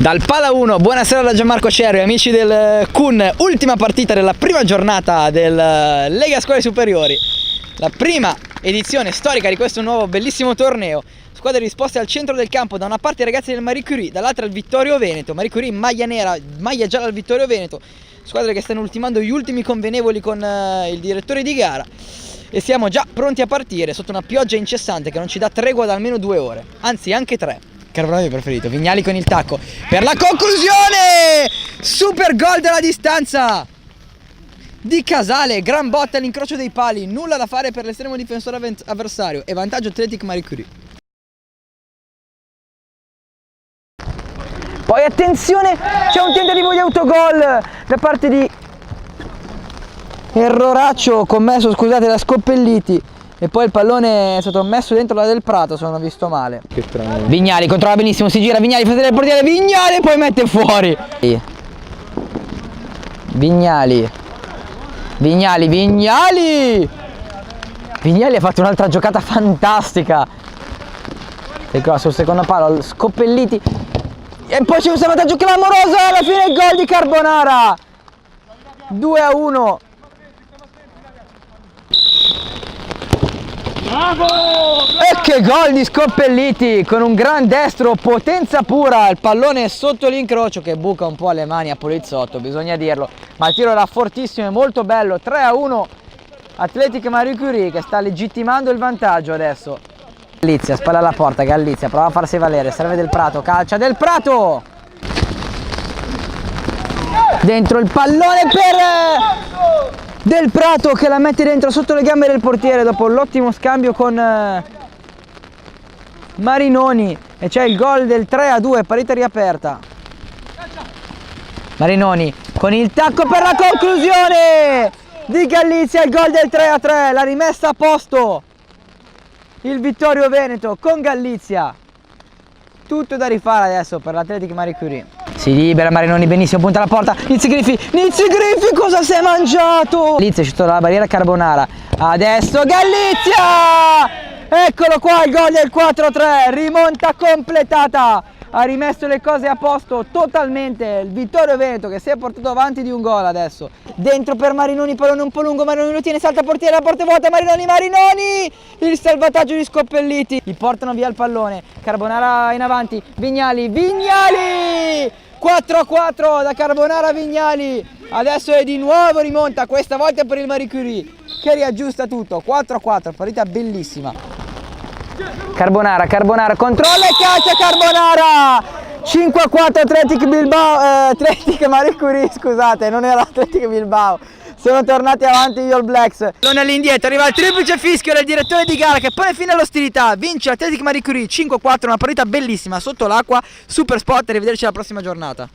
Dal Pala 1, buonasera da Gianmarco Cerio, amici del Kun, ultima partita della prima giornata del Lega Scuole Superiori. La prima edizione storica di questo nuovo bellissimo torneo. Squadre disposte al centro del campo, da una parte i ragazzi del Marie Curie, dall'altra il Vittorio Veneto. Marie Curie in maglia nera, maglia gialla al Vittorio Veneto. Squadre che stanno ultimando gli ultimi convenevoli con il direttore di gara. E siamo già pronti a partire sotto una pioggia incessante che non ci dà tregua da almeno 2 ore, anzi anche 3. Carbonara preferito, Vignali con il tacco per la conclusione! Super gol dalla distanza di Casale, gran botta all'incrocio dei pali, nulla da fare per l'estremo difensore avversario e vantaggio Athletic Marie Curie. Poi attenzione, c'è un tentativo di autogol da parte di erroraccio commesso, scusate, da Scoppelliti. E poi il pallone è stato messo dentro la del Prato, se non ho visto male. Che strano. Vignali controlla benissimo, si gira, Vignali fa vedere il portiere, Vignali e poi mette fuori. Vignali ha fatto un'altra giocata fantastica. Ecco sul secondo palo, Scoppelliti. E poi c'è un salvataggio clamoroso, alla fine il gol di Carbonara. 2-1. Bravo! E che gol di Scoppelliti con un gran destro, potenza pura, il pallone sotto l'incrocio che buca un po' le mani a Polizzotto, bisogna dirlo, ma il tiro era fortissimo e molto bello. 3-1 Athletic Marie Curie che sta legittimando il vantaggio adesso. Gallizia, spalla alla porta, Gallizia prova a farsi valere, serve Del Prato, calcia Del Prato! Dentro il pallone per Del Prato che la mette dentro sotto le gambe del portiere dopo l'ottimo scambio con Marinoni e c'è il gol del 3-2, parità riaperta. Marinoni con il tacco per la conclusione di Gallizia, il gol del 3-3, la rimessa a posto il Vittorio Veneto con Gallizia. Tutto da rifare adesso per l'Athletic Marie Curie. Si libera Marinoni benissimo, punta alla porta, Nizzi Griffi, cosa si è mangiato? Gallizia è uscito dalla barriera Carbonara, adesso Gallizia! Eccolo qua il gol del 4-3, rimonta completata, ha rimesso le cose a posto totalmente il Vittorio Veneto che si è portato avanti di un gol adesso. Dentro per Marinoni, pallone un po' lungo, Marinoni lo tiene, salta portiere, la porta è vuota, Marinoni, il salvataggio di Scoppelliti, gli portano via il pallone, Carbonara in avanti, Vignali! 4-4 da Carbonara a Vignali, adesso è di nuovo rimonta, questa volta per il Marie Curie che riaggiusta tutto. 4-4, partita bellissima. Carbonara, controlla e calcia Carbonara! 5-4 Athletic Bilbao, Athletic Marie Curie, scusate, non era Athletic Bilbao. Sono tornati avanti gli All Blacks. Non all'indietro, arriva il triplice fischio del direttore di gara che pone fine all'ostilità. Vince l'Athletic Marie Curie 5-4, una partita bellissima sotto l'acqua, super spot, arrivederci alla prossima giornata.